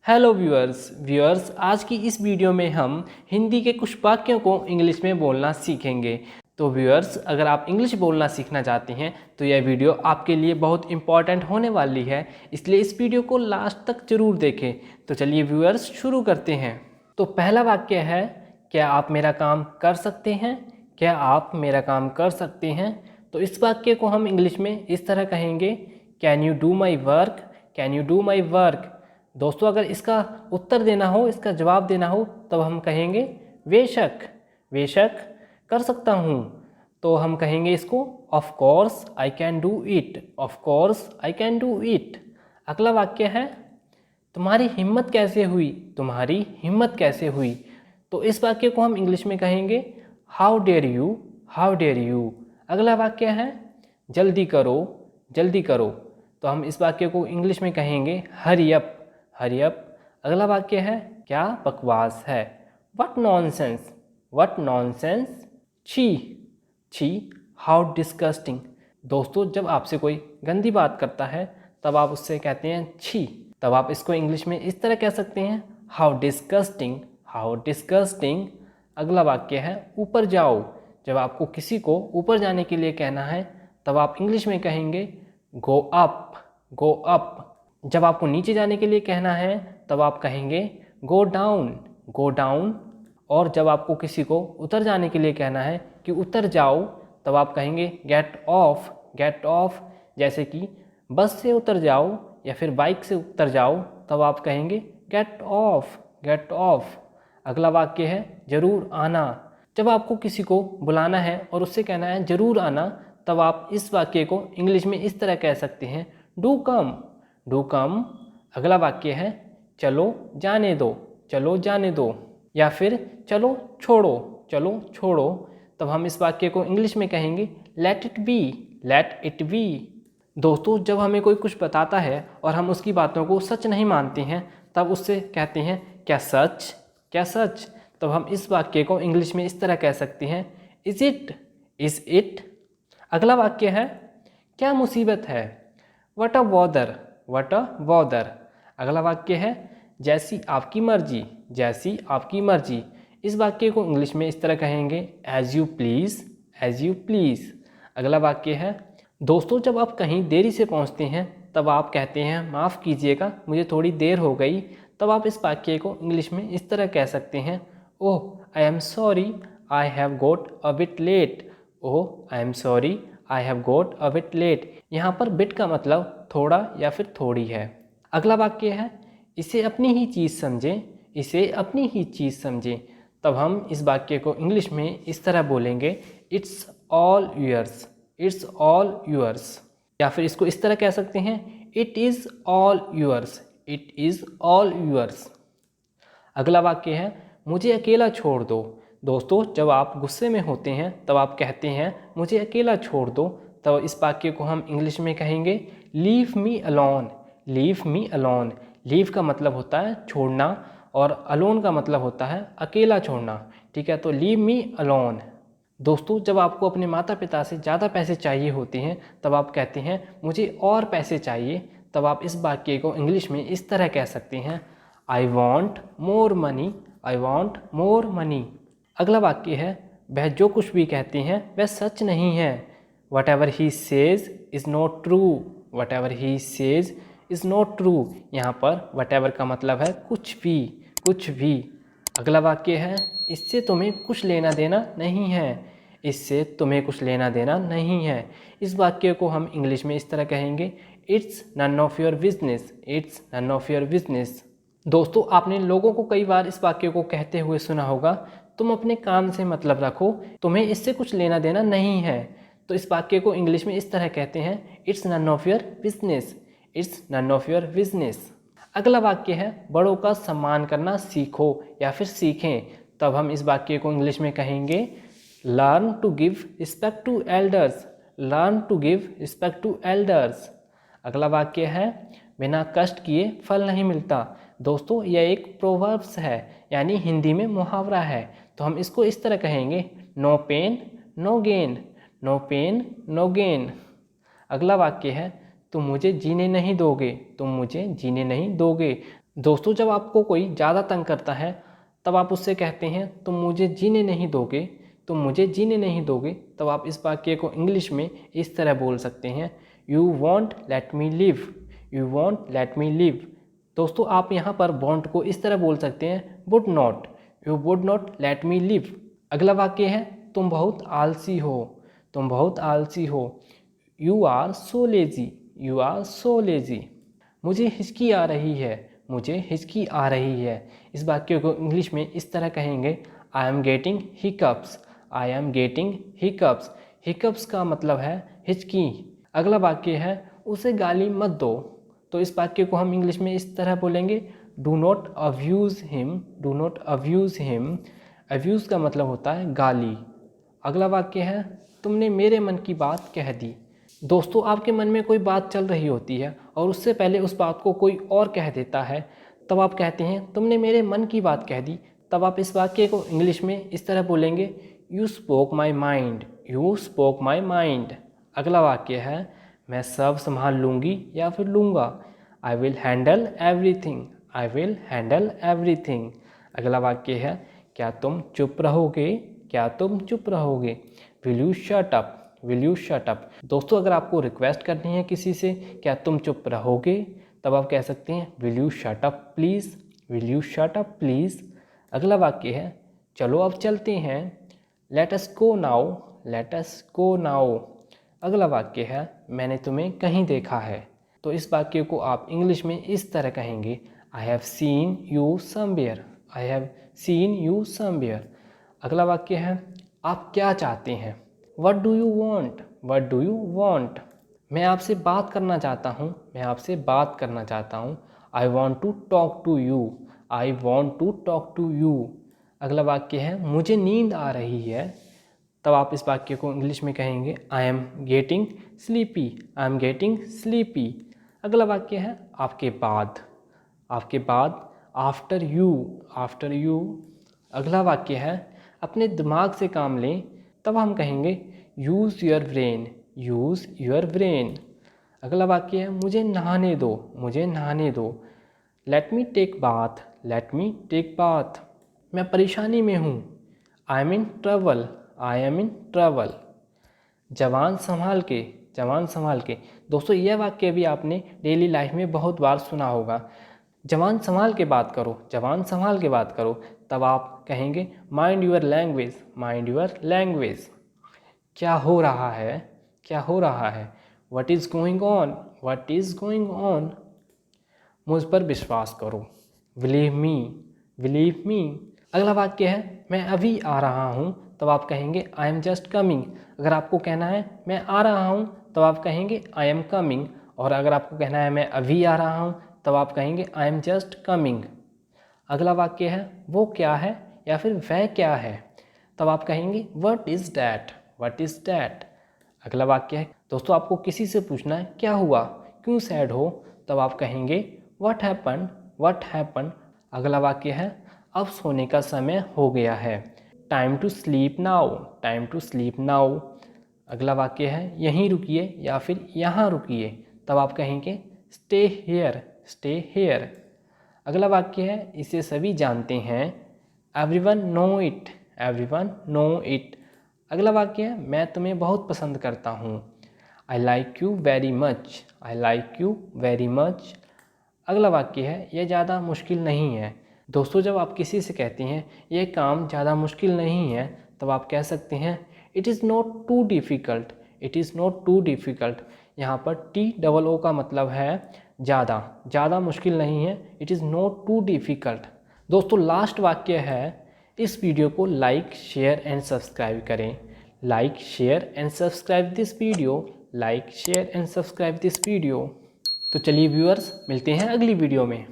Hello viewers आज की इस वीडियो में हम हिंदी के कुछ वाक्यों को इंग्लिश में बोलना सीखेंगे। तो व्यूअर्स, अगर आप इंग्लिश बोलना सीखना चाहते हैं तो यह वीडियो आपके लिए बहुत इंपॉर्टेंट होने वाली है, इसलिए इस वीडियो को लास्ट तक जरूर देखें। तो चलिए व्यूअर्स शुरू करते हैं। तो पहला वाक्य है, क्या आप मेरा काम कर सकते हैं? क्या आप मेरा काम कर सकते हैं? तो इस वाक्य को हम इंग्लिश में इस तरह कहेंगे, can you do my work? Can you do my work? दोस्तों, अगर इसका उत्तर देना हो, इसका जवाब देना हो, तब हम कहेंगे बेशक, बेशक कर सकता हूँ। तो हम कहेंगे इसको of course I can do it, of course I can do it. अगला वाक्य है, तुम्हारी हिम्मत कैसे हुई? तुम्हारी हिम्मत कैसे हुई? तो इस वाक्य को हम इंग्लिश में कहेंगे how dare you, how dare you. अगला वाक्य है, जल्दी करो, जल्दी करो। तो हम इस वाक्य को इंग्लिश में कहेंगे हरी अप, हरी अप। अगला वाक्य है, क्या बकवास है? What nonsense, what nonsense. छी, छी, हाउ डिस्गस्टिंग। दोस्तों, जब आपसे कोई गंदी बात करता है तब आप उससे कहते हैं छी। तब आप इसको इंग्लिश में इस तरह कह सकते हैं, हाउ डिस्गस्टिंग, हाउ डिस्गस्टिंग। अगला वाक्य है, ऊपर जाओ। जब आपको किसी को ऊपर जाने के लिए कहना है तब आप इंग्लिश में कहेंगे गो अप, गो अप। जब आपको नीचे जाने के लिए कहना है तब आप कहेंगे गो डाउन, गो डाउन। और जब आपको किसी को उतर जाने के लिए कहना है कि उतर जाओ, तब आप कहेंगे गेट ऑफ, गेट ऑफ। जैसे कि बस से उतर जाओ या फिर बाइक से उतर जाओ, तब आप कहेंगे गेट ऑफ, गेट ऑफ। अगला वाक्य है, जरूर आना। जब आपको किसी को बुलाना है और उससे कहना है जरूर आना, तब आप इस वाक्य को इंग्लिश में इस तरह कह सकते हैं, डू कम, डू कम। अगला वाक्य है, चलो जाने दो, चलो जाने दो। या फिर चलो छोड़ो, चलो छोड़ो। तब हम इस वाक्य को इंग्लिश में कहेंगे let it be, let it be. दोस्तों, जब हमें कोई कुछ बताता है और हम उसकी बातों को सच नहीं मानते हैं, तब उससे कहते हैं क्या सच, क्या सच। तब हम इस वाक्य को इंग्लिश में इस तरह कह सकते हैं, इज इट, इज इट। अगला वाक्य है, क्या मुसीबत है? What a bother, what a bother. अगला वाक्य है, जैसी आपकी मर्जी, जैसी आपकी मर्जी। इस वाक्य को इंग्लिश में इस तरह कहेंगे, as you please, as you please. अगला वाक्य है, दोस्तों, जब आप कहीं देरी से पहुंचते हैं तब आप कहते हैं माफ़ कीजिएगा, मुझे थोड़ी देर हो गई। तब आप इस वाक्य को इंग्लिश में इस तरह कह सकते हैं, oh I am sorry, I have got a bit late. Oh I am sorry, I have got a bit late. यहाँ पर बिट का मतलब थोड़ा या फिर थोड़ी है। अगला वाक्य है, इसे अपनी ही चीज़ समझें, इसे अपनी ही चीज़ समझें। तब हम इस वाक्य को इंग्लिश में इस तरह बोलेंगे, it's all yours, it's all yours. या फिर इसको इस तरह कह सकते हैं, it is all yours, it is all yours. अगला वाक्य है, मुझे अकेला छोड़ दो। दोस्तों, जब आप गुस्से में होते हैं तब आप कहते हैं मुझे अकेला छोड़ दो। तब इस वाक्य को हम इंग्लिश में कहेंगे leave me alone, leave me alone. Leave का मतलब होता है छोड़ना और अलोन का मतलब होता है अकेला छोड़ना। ठीक है, तो लीव मी अलोन। दोस्तों, जब आपको अपने माता पिता से ज़्यादा पैसे चाहिए होते हैं तब आप कहते हैं मुझे और पैसे चाहिए। तब आप इस वाक्य को इंग्लिश में इस तरह कह सकते हैं, I want more money, I want more money. अगला वाक्य है, वह जो कुछ भी कहते हैं वह सच नहीं है। What ever he says is not true, what ever he says is not true. यहाँ पर वट एवर का मतलब है कुछ भी, कुछ भी। अगला वाक्य है, इससे तुम्हें कुछ लेना देना नहीं है, इससे तुम्हें कुछ लेना देना नहीं है। इस वाक्य को हम इंग्लिश में इस तरह कहेंगे, it's none of your business, it's none of your business. दोस्तों, आपने लोगों को कई बार इस वाक्य को कहते हुए सुना होगा, तुम अपने काम से मतलब रखो, तुम्हें इससे कुछ लेना देना नहीं है। तो इस वाक्य को इंग्लिश में इस तरह कहते हैं, it's none of your business, it's none of your business. अगला वाक्य है, बड़ों का सम्मान करना सीखो या फिर सीखें। तब हम इस वाक्य को इंग्लिश में कहेंगे, learn to give respect to elders, learn to give respect to elders. अगला वाक्य है, बिना कष्ट किए फल नहीं मिलता। दोस्तों, यह एक प्रोवर्ब्स है, यानी हिंदी में मुहावरा है। तो हम इसको इस तरह कहेंगे, no pain no gain, no pain no gain. अगला वाक्य है, तुम मुझे जीने नहीं दोगे, तुम मुझे जीने नहीं दोगे। दोस्तों जब आपको कोई ज़्यादा तंग करता है तब आप उससे कहते हैं तुम मुझे जीने नहीं दोगे, तुम मुझे जीने नहीं दोगे। तब आप इस वाक्य को इंग्लिश में इस तरह बोल सकते हैं, you won't let me live, you won't let me live. दोस्तों आप यहाँ पर वॉन्ट को इस तरह बोल सकते हैं, would not, you would not let me live. अगला वाक्य है, तुम बहुत आलसी हो, तुम बहुत आलसी हो, you are so lazy, you are so lazy. मुझे हिचकी आ रही है, मुझे हिचकी आ रही है। इस वाक्य को इंग्लिश में इस तरह कहेंगे, I am getting hiccups, I am getting hiccups. Hiccups का मतलब है हिचकी। अगला वाक्य है, उसे गाली मत दो। तो इस वाक्य को हम इंग्लिश में इस तरह बोलेंगे, do not abuse him, do not abuse him. Abuse का मतलब होता है गाली। अगला वाक्य है, तुमने मेरे मन की बात कह दी। दोस्तों आपके मन में कोई बात चल रही होती है और उससे पहले उस बात को कोई और कह देता है, तब आप कहते हैं तुमने मेरे मन की बात कह दी। तब आप इस वाक्य को इंग्लिश में इस तरह बोलेंगे, you spoke my mind, you spoke my mind. अगला वाक्य है, मैं सब संभाल लूँगी या फिर लूँगा। I will handle everything, I will handle everything. अगला वाक्य है, क्या तुम चुप रहोगे, क्या तुम चुप रहोगे। Will you shut up, will you shut up. दोस्तों अगर आपको रिक्वेस्ट करनी है किसी से, क्या तुम चुप रहोगे, तब आप कह सकते हैं, will you shut up please, will you shut up please. अगला वाक्य है, चलो अब चलते हैं, let us go now, let us go now. अगला वाक्य है, मैंने तुम्हें कहीं देखा है। तो इस वाक्य को आप इंग्लिश में इस तरह कहेंगे, I have seen you somewhere, I have seen you somewhere. अगला वाक्य है, आप क्या चाहते हैं, what do you want, what do you want. मैं आपसे बात करना चाहता हूँ, मैं आपसे बात करना चाहता हूँ। I want to talk to you, I want to talk to you. अगला वाक्य है, मुझे नींद आ रही है। तब आप इस वाक्य को इंग्लिश में कहेंगे, I am getting sleepy, I am getting sleepy. अगला वाक्य है, आपके बाद, आपके बाद, आफ्टर यू, आफ्टर यू। अगला वाक्य है, अपने दिमाग से काम लें। तब हम कहेंगे, use your brain, use your brain. अगला वाक्य है, मुझे नहाने दो, मुझे नहाने दो। Let me take bath, let me take bath. मैं परेशानी में हूँ, I am in trouble, I am in trouble. जवान संभाल के, जवान संभाल के। दोस्तों यह वाक्य भी आपने डेली लाइफ में बहुत बार सुना होगा। जवान संभाल के बात करो, जवान संभाल के बात करो। तब आप कहेंगे, mind your language, mind your language. क्या हो रहा है, क्या हो रहा है। What is going on, what is going on. मुझ पर विश्वास करो, बिलीव मी, बिलीव मी। अगला वाक्य है, मैं अभी आ रहा हूँ। तब आप कहेंगे, आई एम जस्ट कमिंग। अगर आपको कहना है मैं आ रहा हूँ, तब आप कहेंगे आई एम कमिंग। और अगर आपको कहना है मैं अभी आ रहा हूँ, तब आप कहेंगे आई एम जस्ट कमिंग। अगला वाक्य है, वो क्या है या फिर वह क्या है। तब आप कहेंगे, what is that, what is that. अगला वाक्य है, दोस्तों आपको किसी से पूछना है क्या हुआ, क्यों सैड हो। तब आप कहेंगे, व्हाट हैपन, व्हाट हैपन। अगला वाक्य है, अब सोने का समय हो गया है। Time to sleep now, time to sleep now. अगला वाक्य है, यहीं रुकिए या फिर यहाँ रुकिए। तब आप कहेंगे, स्टे हेयर, स्टे हेयर। अगला वाक्य है, इसे सभी जानते हैं। Everyone know it, everyone know it. अगला वाक्य है, मैं तुम्हें बहुत पसंद करता हूँ। I like you very much, I like you very much. अगला वाक्य है, यह ज़्यादा मुश्किल नहीं है। दोस्तों जब आप किसी से कहते हैं यह काम ज़्यादा मुश्किल नहीं है, तब आप कह सकते हैं, it is not too difficult, it is not too difficult. यहाँ पर TOO का मतलब है ज़्यादा, ज़्यादा मुश्किल नहीं है। It is not too difficult. दोस्तों लास्ट वाक्य है, इस वीडियो को लाइक शेयर एंड सब्सक्राइब करें। Like share and subscribe this video, like share and subscribe this video. तो चलिए व्यूअर्स, मिलते हैं अगली वीडियो में।